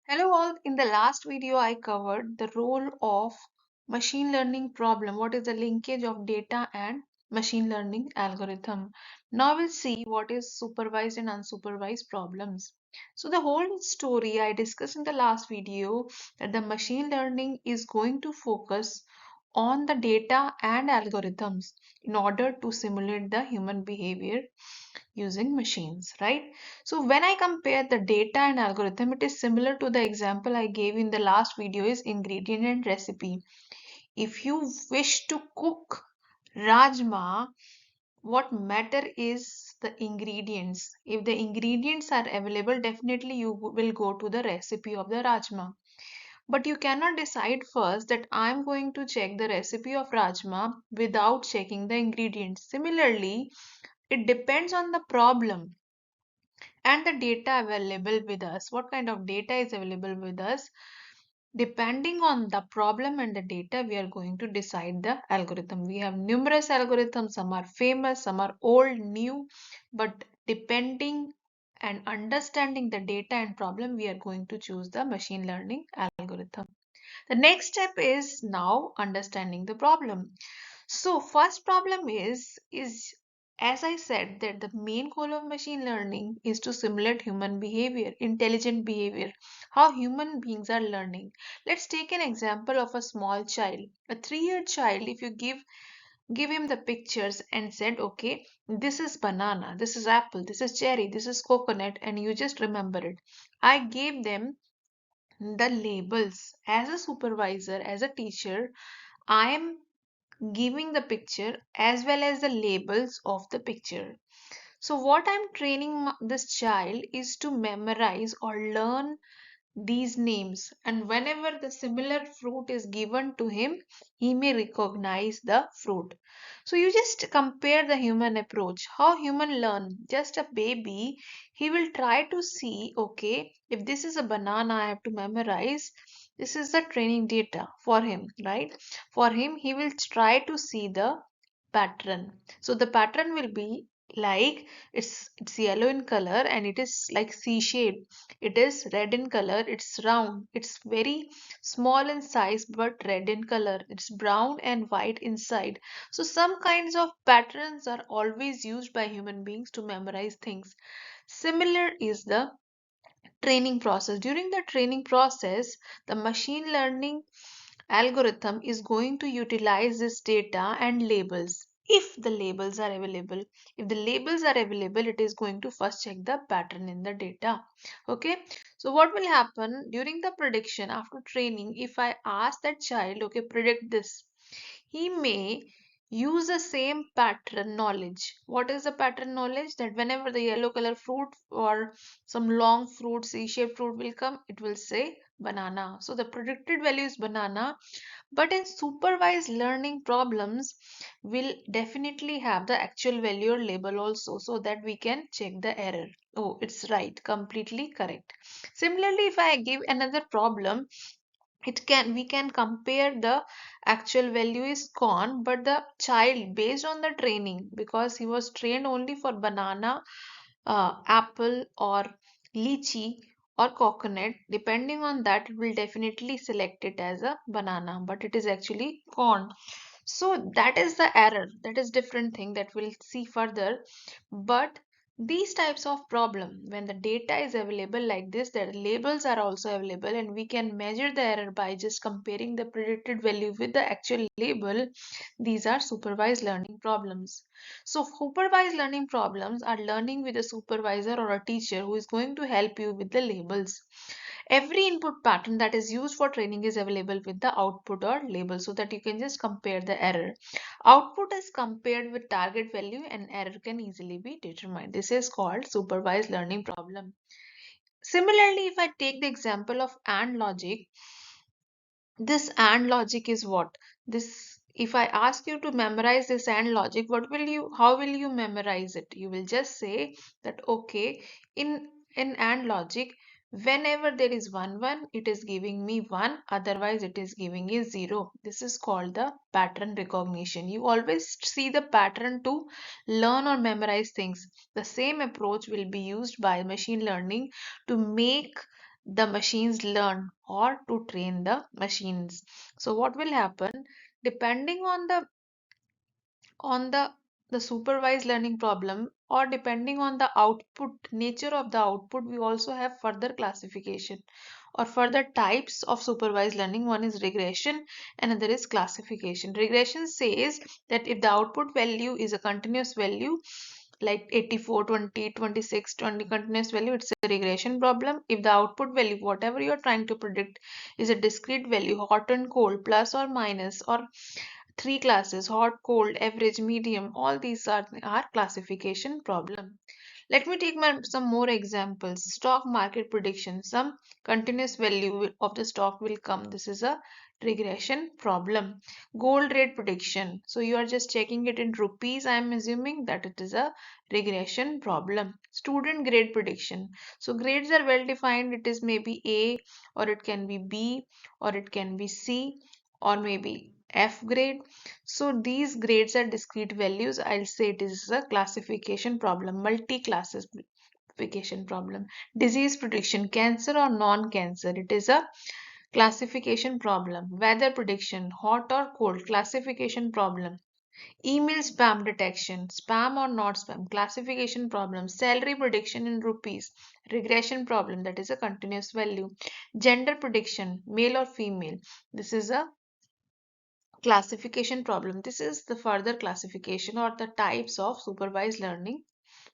Hello all, in the last video I covered the role of machine learning problem. What is the linkage of data and machine learning algorithm? Now we'll see what is supervised and unsupervised problems. So the whole story I discussed in the last video that the machine learning is going to focus on the data and algorithms in order to simulate the human behavior using machines, right? So when I compare the data and algorithm, it is similar to the example I gave in the last video is ingredient and recipe. If you wish to cook rajma, what matter is the ingredients. If the ingredients are available, definitely you will go to the recipe of the rajma. But you cannot decide first that I'm going to check the recipe of rajma without checking the ingredients. Similarly, it depends on the problem and the data available with us. What kind of data is available with us? Depending on the problem and the data, we are going to decide the algorithm. We have numerous algorithms, some are famous, some are old, new, but depending and understanding the data and problem, we are going to choose the machine learning algorithm. The next step is now understanding the problem. So first problem is as I said that the main goal of machine learning is to simulate human behavior, intelligent behavior, how human beings are learning. Let's take an example of a small child. A 3-year child, if you give him the pictures and said, okay, this is banana, this is apple, this is cherry, this is coconut, and you just remember it. I gave them the labels as a supervisor, as a teacher. I am giving the picture as well as the labels of the picture. So what I'm training this child is to memorize or learn these names, and whenever the similar fruit is given to him, he may recognize the fruit. So you just compare the human approach, how human learn. Just a baby, he will try to see, okay, if this is a banana, I have to memorize. This is the training data for him, right? For him, he will try to see the pattern. So the pattern will be like it's yellow in color and it is like C shaped. It is red in color, it's round, it's very small in size but red in color, it's brown and white inside. So some kinds of patterns are always used by human beings to memorize things. Similar is the training process. During the training process, the machine learning algorithm is going to utilize this data and labels. If the labels are available, if the labels are available, it is going to first check the pattern in the data. Okay, so what will happen during the prediction after training? If I ask that child, okay, predict this, he may use the same pattern knowledge. What is the pattern knowledge? That whenever the yellow color fruit or some long fruit, C-shaped fruit will come, it will say banana. So the predicted value is banana. But in supervised learning problems, will definitely have the actual value or label also, so that we can check the error. Oh, it's right, completely correct. Similarly, if I give another problem, we can compare the actual value is corn, but the child based on the training, because he was trained only for banana, apple or lychee or coconut, depending on that it will definitely select it as a banana, but it is actually corn. So that is the error, that is different thing that we'll see further. But these types of problem, when the data is available like this, the labels are also available and we can measure the error by just comparing the predicted value with the actual label. These are supervised learning problems. So supervised learning problems are learning with a supervisor or a teacher who is going to help you with the labels. Every input pattern that is used for training is available with the output or label, so that you can just compare the error. Output is compared with target value and error can easily be determined. This is called supervised learning problem. Similarly, if I take the example of AND logic, this AND logic is what? This, if I ask you to memorize this AND logic, how will you memorize it? You will just say that, okay, in AND logic, whenever there is 1 it is giving me 1, otherwise it is giving me 0. This is called the pattern recognition. You always see the pattern to learn or memorize things. The same approach will be used by machine learning to make the machines learn or to train the machines. So what will happen, depending on the supervised learning problem, or depending on the output nature of the output, we also have further classification or further types of supervised learning. One is regression, another is classification. Regression says that if the output value is a continuous value like 84, 20, 26, 20 continuous value, it's a regression problem. If the output value, whatever you're trying to predict, is a discrete value, hot and cold, plus or minus, or three classes, hot, cold, average, medium, all these are classification problem. Let me take some more examples. Stock market prediction. Some continuous value of the stock will come. This is a regression problem. Gold rate prediction. So you are just checking it in rupees. I am assuming that it is a regression problem. Student grade prediction. So grades are well defined. It is maybe A, or it can be B, or it can be C, or maybe F grade. So these grades are discrete values. I'll say it is a classification problem, multi-classification problem. Disease prediction, cancer or non-cancer, it is a classification problem. Weather prediction, hot or cold, classification problem. Email spam detection, spam or not spam, classification problem. Salary prediction in rupees, regression problem, that is a continuous value. Gender prediction, male or female, this is a classification problem. This is the further classification or the types of supervised learning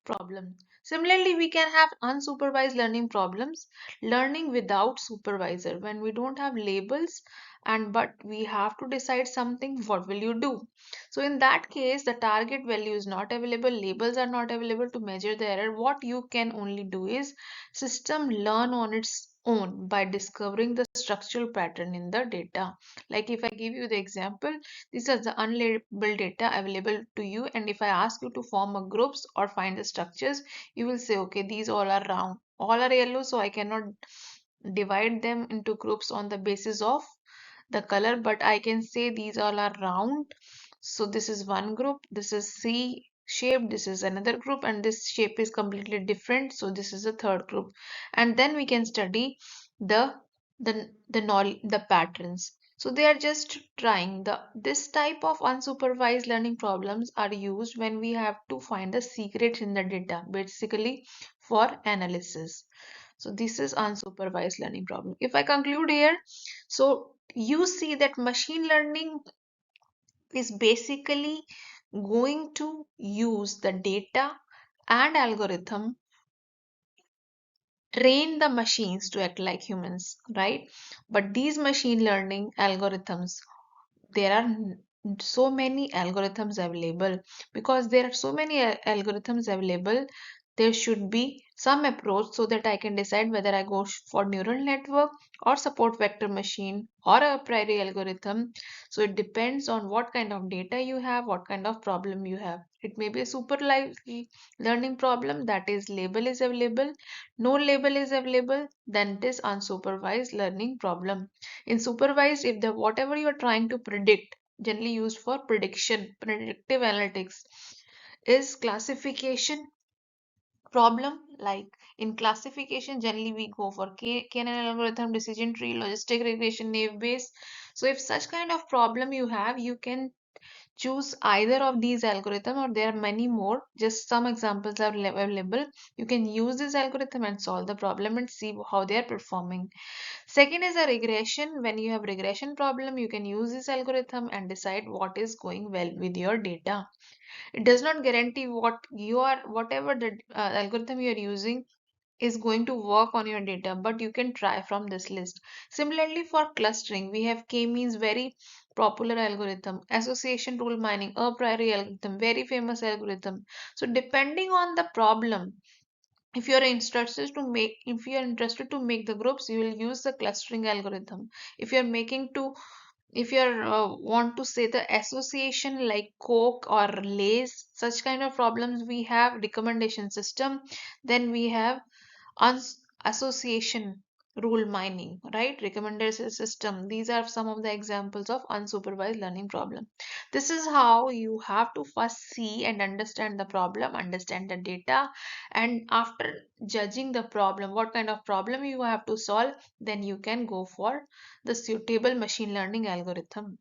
problem. Similarly, we can have unsupervised learning problems, learning without supervisor. When we don't have labels and but we have to decide something, what will you do? So in that case, the target value is not available, labels are not available to measure the error. What you can only do is system learn on its own by discovering the structural pattern in the data. Like if I give you the example, these are the unlabeled data available to you, and if I ask you to form a groups or find the structures, you will say, okay, these all are round, all are yellow, so I cannot divide them into groups on the basis of the color, but I can say these all are round. So this is one group, this is C shape, this is another group, and this shape is completely different, so this is a third group. And then we can study the the patterns. So they are just trying the this type of unsupervised learning problems are used when we have to find the secrets in the data, basically for analysis. So this is unsupervised learning problem. If I conclude here, so you see that machine learning is basically going to use the data and algorithm, train the machines to act like humans, right? But these machine learning algorithms, there are so many algorithms available. Because there are so many algorithms available, there should be some approach so that I can decide whether I go for neural network or support vector machine or a priori algorithm. So it depends on what kind of data you have, what kind of problem you have. It may be a super learning problem, that is label is available. No label is available, then it is unsupervised learning problem. In supervised, if the whatever you are trying to predict, generally used for prediction, predictive analytics, is classification problem. Like in classification, generally we go for KNN algorithm, decision tree, logistic regression, naive bayes. So if such kind of problem you have, you can choose either of these algorithm, or there are many more, just some examples are available. You can use this algorithm and solve the problem and see how they are performing. Second is a regression. When you have regression problem, you can use this algorithm and decide what is going well with your data. It does not guarantee what you are, whatever the algorithm you are using is going to work on your data, but you can try from this list. Similarly, for clustering, we have k-means, very popular algorithm, association rule mining, a priori algorithm, very famous algorithm. So depending on the problem, if you are interested to make the groups, you will use the clustering algorithm. If you are making to if you are want to say the association like Coke or Lays, such kind of problems, we have recommendation system. Then we have association rule mining, right? Recommender system. These are some of the examples of unsupervised learning problem. This is how you have to first see and understand the problem, understand the data, and after judging the problem, what kind of problem you have to solve, then you can go for the suitable machine learning algorithm.